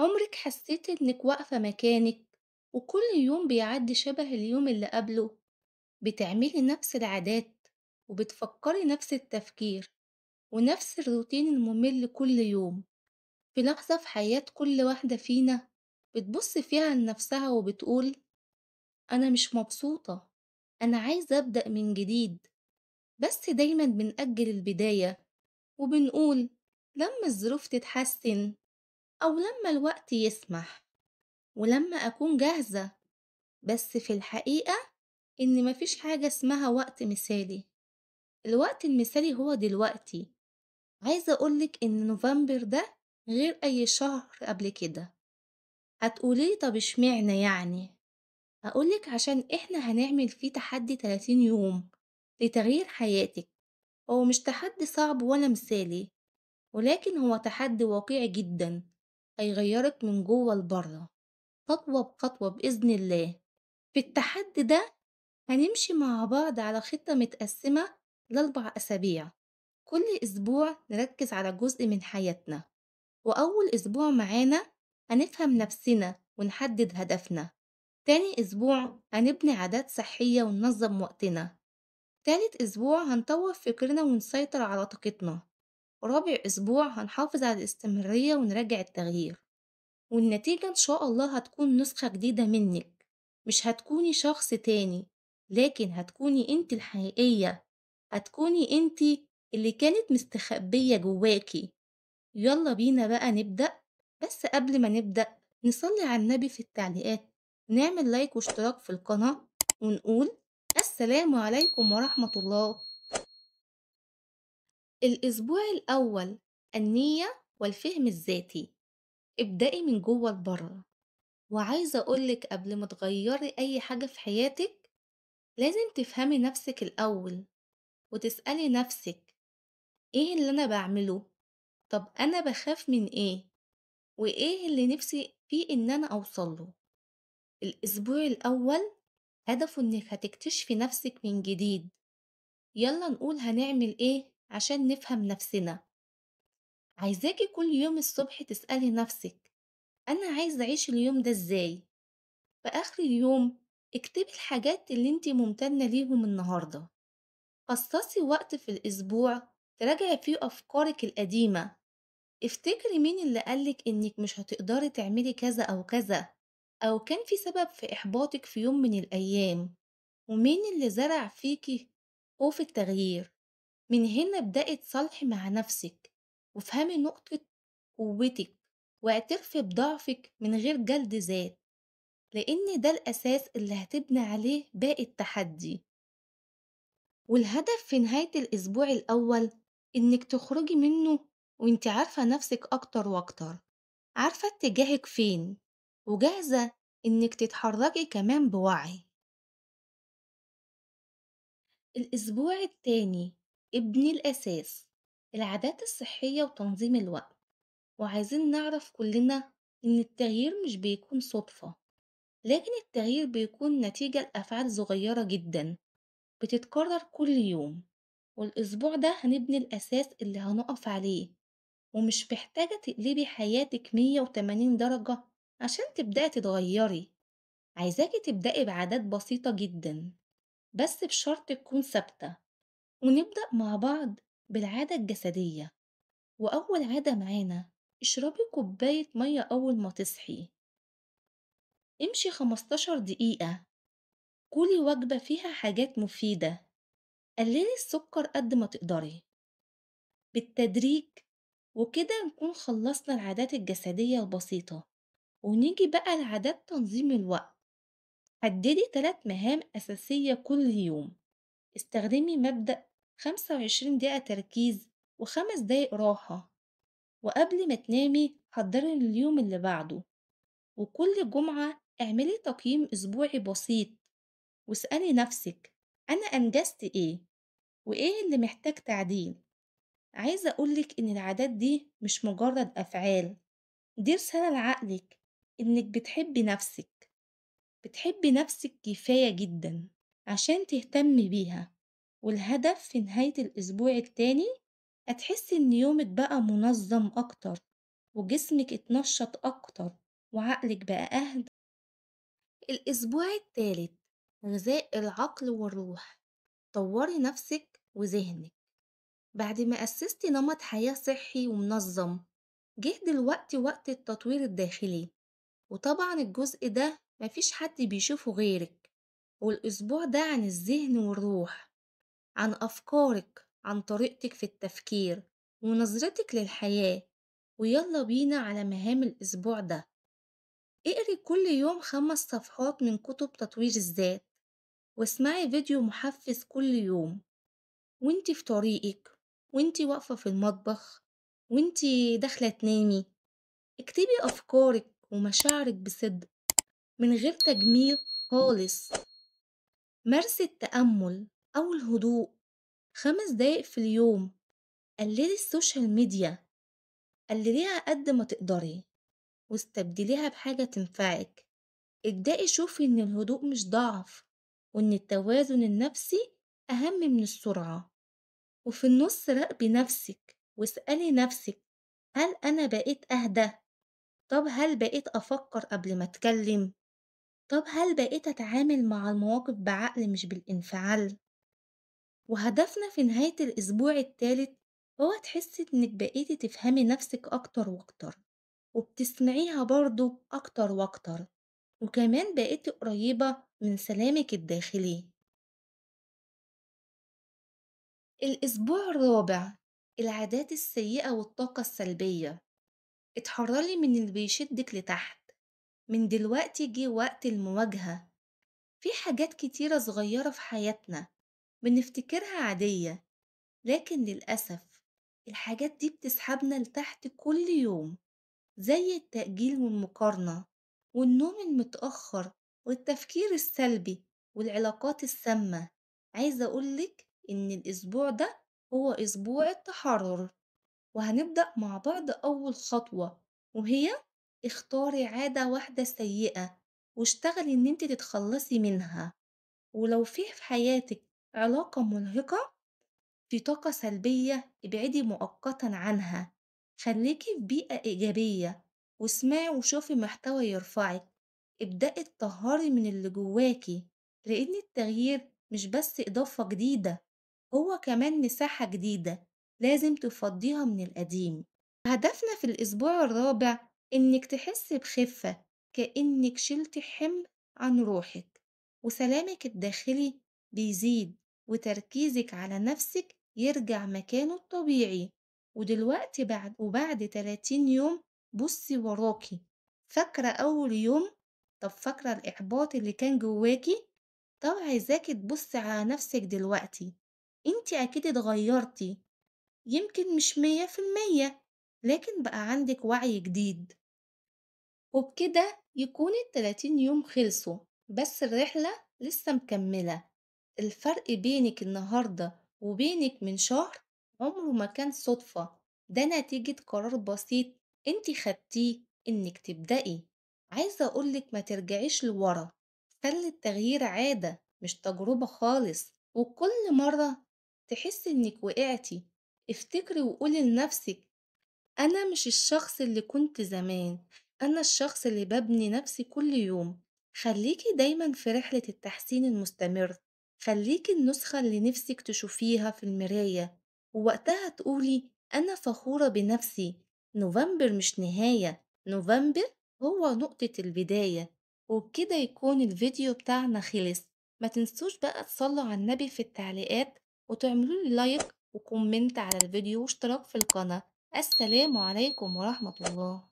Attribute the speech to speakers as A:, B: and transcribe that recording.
A: عمرك حسيت إنك واقفة مكانك وكل يوم بيعدي شبه اليوم اللي قبله؟ بتعملي نفس العادات وبتفكري نفس التفكير ونفس الروتين الممل كل يوم. في لحظة في حياة كل واحدة فينا بتبص فيها لنفسها وبتقول: أنا مش مبسوطة، أنا عايزة أبدأ من جديد. بس دايما بنأجل البداية وبنقول لما الظروف تتحسن أو لما الوقت يسمح ولما أكون جاهزة. بس في الحقيقة إن مفيش حاجة اسمها وقت مثالي. الوقت المثالي هو دلوقتي. عايزة أقولك إن نوفمبر ده غير أي شهر قبل كده. هتقولي طب اشمعنى يعني؟ هقولك عشان إحنا هنعمل فيه تحدي 30 يوم لتغيير حياتك. هو مش تحدي صعب ولا مثالي، ولكن هو تحدي واقعي جدا، هيغيرك من جوه لبره، خطوة بخطوة بإذن الله. في التحدي ده هنمشي مع بعض على خطة متقسمة ل4 أسابيع. كل أسبوع نركز على جزء من حياتنا، وأول أسبوع معانا هنفهم نفسنا ونحدد هدفنا. تاني أسبوع هنبني عادات صحية وننظم وقتنا. تالت أسبوع هنطور فكرنا ونسيطر على طاقتنا. رابع أسبوع هنحافظ على الاستمرارية ونراجع التغيير. والنتيجة إن شاء الله هتكون نسخة جديدة منك. مش هتكوني شخص تاني، لكن هتكوني انت الحقيقية. هتكوني انت اللي كانت مستخبية جواكي. يلا بينا بقى نبدأ. بس قبل ما نبدأ نصلي على النبي في التعليقات، نعمل لايك واشتراك في القناة، ونقول السلام عليكم ورحمة الله. الأسبوع الأول: النية والفهم الذاتي. ابدأي من جوه لبره. وعايزة أقولك قبل ما تغيري أي حاجة في حياتك لازم تفهمي نفسك الأول، وتسألي نفسك: إيه اللي أنا بعمله؟ طب أنا بخاف من إيه؟ وإيه اللي نفسي فيه إن أنا أوصله؟ الأسبوع الأول هدفه إنك هتكتشفي نفسك من جديد. يلا نقول هنعمل إيه عشان نفهم نفسنا. عايزاكي كل يوم الصبح تسألي نفسك: أنا عايزة أعيش اليوم ده إزاي؟ في آخر اليوم اكتبي الحاجات اللي انتي ممتنة ليهم النهاردة. خصصي وقت في الأسبوع تراجعي فيه أفكارك القديمة. افتكري مين اللي قالك إنك مش هتقدري تعملي كذا أو كذا، أو كان في سبب في إحباطك في يوم من الأيام، ومين اللي زرع فيكي خوف التغيير. من هنا ابدأي تصالحي مع نفسك، وافهمي نقطة قوتك، واعترفي بضعفك من غير جلد ذات، لأن ده الأساس اللي هتبني عليه باقي التحدي. والهدف في نهاية الأسبوع الأول إنك تخرجي منه وإنت عارفة نفسك أكتر وأكتر، عارفة اتجاهك فين، وجاهزة إنك تتحركي كمان بوعي. الأسبوع التاني: ابني الأساس، العادات الصحية وتنظيم الوقت. وعايزين نعرف كلنا إن التغيير مش بيكون صدفة، لكن التغيير بيكون نتيجة لأفعال صغيرة جدا بتتكرر كل يوم. والأسبوع ده هنبني الأساس اللي هنقف عليه، ومش محتاجة تقلبي حياتك 180 درجة عشان تبدأي تتغيري. عايزاكي تبدأي بعادات بسيطة جدا، بس بشرط تكون ثابتة. ونبدأ مع بعض بالعادة الجسدية. وأول عادة معانا: اشربي كوباية مية أول ما تصحي. امشي 15 دقيقة. كلي وجبة فيها حاجات مفيدة. قللي السكر قد ما تقدري. بالتدريج، وكده نكون خلصنا العادات الجسدية البسيطة. ونيجي بقى لعادات تنظيم الوقت. حددي 3 مهام أساسية كل يوم. استخدمي مبدأ 25 دقيقة تركيز و5 دقايق راحة. وقبل ما تنامي حضري اليوم اللي بعده. وكل جمعة اعملي تقييم أسبوعي بسيط، واسألي نفسك: أنا أنجزت إيه؟ وإيه اللي محتاج تعديل؟ عايزة أقولك إن العادات دي مش مجرد أفعال، دي رسالة لعقلك إنك بتحبي نفسك. بتحبي نفسك كفاية جدا عشان تهتمي بيها. والهدف في نهاية الأسبوع التاني هتحسي إن يومك بقى منظم أكتر، وجسمك اتنشط أكتر وعقلك بقى أهدى. الأسبوع التالت، غذاء العقل والروح. طوري نفسك وذهنك. بعد ما أسستي نمط حياة صحي ومنظم، جه دلوقتي وقت التطوير الداخلي. وطبعا الجزء ده مفيش حد بيشوفه غيرك. والأسبوع ده عن الذهن والروح، عن أفكارك، عن طريقتك في التفكير ونظرتك للحياة. ويلا بينا على مهام الأسبوع ده. اقري كل يوم 5 صفحات من كتب تطوير الذات، واسمعي فيديو محفز كل يوم، وانتي في طريقك، وانتي واقفة في المطبخ، وانتي داخلة تنامي. اكتبي أفكارك ومشاعرك بصدق، من غير تجميل خالص. مارسي التأمل أو الهدوء 5 دقايق في اليوم. قللي السوشيال ميديا، قلليها قد ما تقدري، واستبدليها بحاجة تنفعك. ابدأي شوفي إن الهدوء مش ضعف، وإن التوازن النفسي أهم من السرعة. وفي النص راقبي نفسك واسألي نفسك: هل أنا بقيت أهدى؟ طب هل بقيت أفكر قبل ما أتكلم؟ طب هل بقيت أتعامل مع المواقف بعقل مش بالانفعال؟ وهدفنا في نهاية الأسبوع التالت هو تحسي إنك بقيتي تفهمي نفسك أكتر وأكتر، وبتسمعيها برضو أكتر وأكتر، وكمان بقيتي قريبة من سلامك الداخلي. الأسبوع الرابع، العادات السيئة والطاقة السلبية. اتحرري من اللي بيشدك لتحت. من دلوقتي جه وقت المواجهة. في حاجات كتيرة صغيرة في حياتنا بنفتكرها عادية، لكن للأسف الحاجات دي بتسحبنا لتحت كل يوم، زي التأجيل والمقارنة والنوم المتأخر والتفكير السلبي والعلاقات السامة. عايزة أقولك إن الأسبوع ده هو أسبوع التحرر، وهنبدأ مع بعض أول خطوة، وهي: اختاري عادة واحدة سيئة واشتغلي إن انت تتخلصي منها. ولو في حياتك علاقة ملهقة في طاقة سلبية، ابعدي مؤقتا عنها. خليكي في بيئة إيجابية، واسمعي وشوفي محتوى يرفعك. ابدأي تطهري من اللي جواكي، لأن التغيير مش بس إضافة جديدة، هو كمان مساحة جديدة لازم تفضيها من القديم. هدفنا في الأسبوع الرابع إنك تحسي بخفة، كأنك شلتي حمل عن روحك، وسلامك الداخلي بيزيد، وتركيزك على نفسك يرجع مكانه الطبيعي. ودلوقتي بعد 30 يوم، بصي وراكي. فاكرة أول يوم؟ طب فاكرة الإحباط اللي كان جواكي؟ طب عايزاكي تبصي على نفسك دلوقتي. انتي أكيد اتغيرتي، يمكن مش 100%، لكن بقى عندك وعي جديد. وبكده يكون ال30 يوم خلصوا، بس الرحلة لسه مكملة. الفرق بينك النهاردة وبينك من شهر عمره ما كان صدفة، ده نتيجة قرار بسيط انتي خدتيه انك تبدأي. عايزة اقولك ما ترجعيش لورا، خلي التغيير عادة مش تجربة خالص. وكل مرة تحسي انك وقعتي، افتكري وقولي لنفسك: أنا مش الشخص اللي كنت زمان، أنا الشخص اللي ببني نفسي كل يوم. خليكي دايما في رحلة التحسين المستمر. خليكي النسخة اللي نفسك تشوفيها في المراية، ووقتها تقولي: أنا فخورة بنفسي. نوفمبر مش نهاية، نوفمبر هو نقطة البداية. وبكده يكون الفيديو بتاعنا خلص. ما تنسوش بقى تصلوا على النبي في التعليقات، وتعملوا لي لايك وكومنت على الفيديو واشتراك في القناة. السلام عليكم ورحمة الله.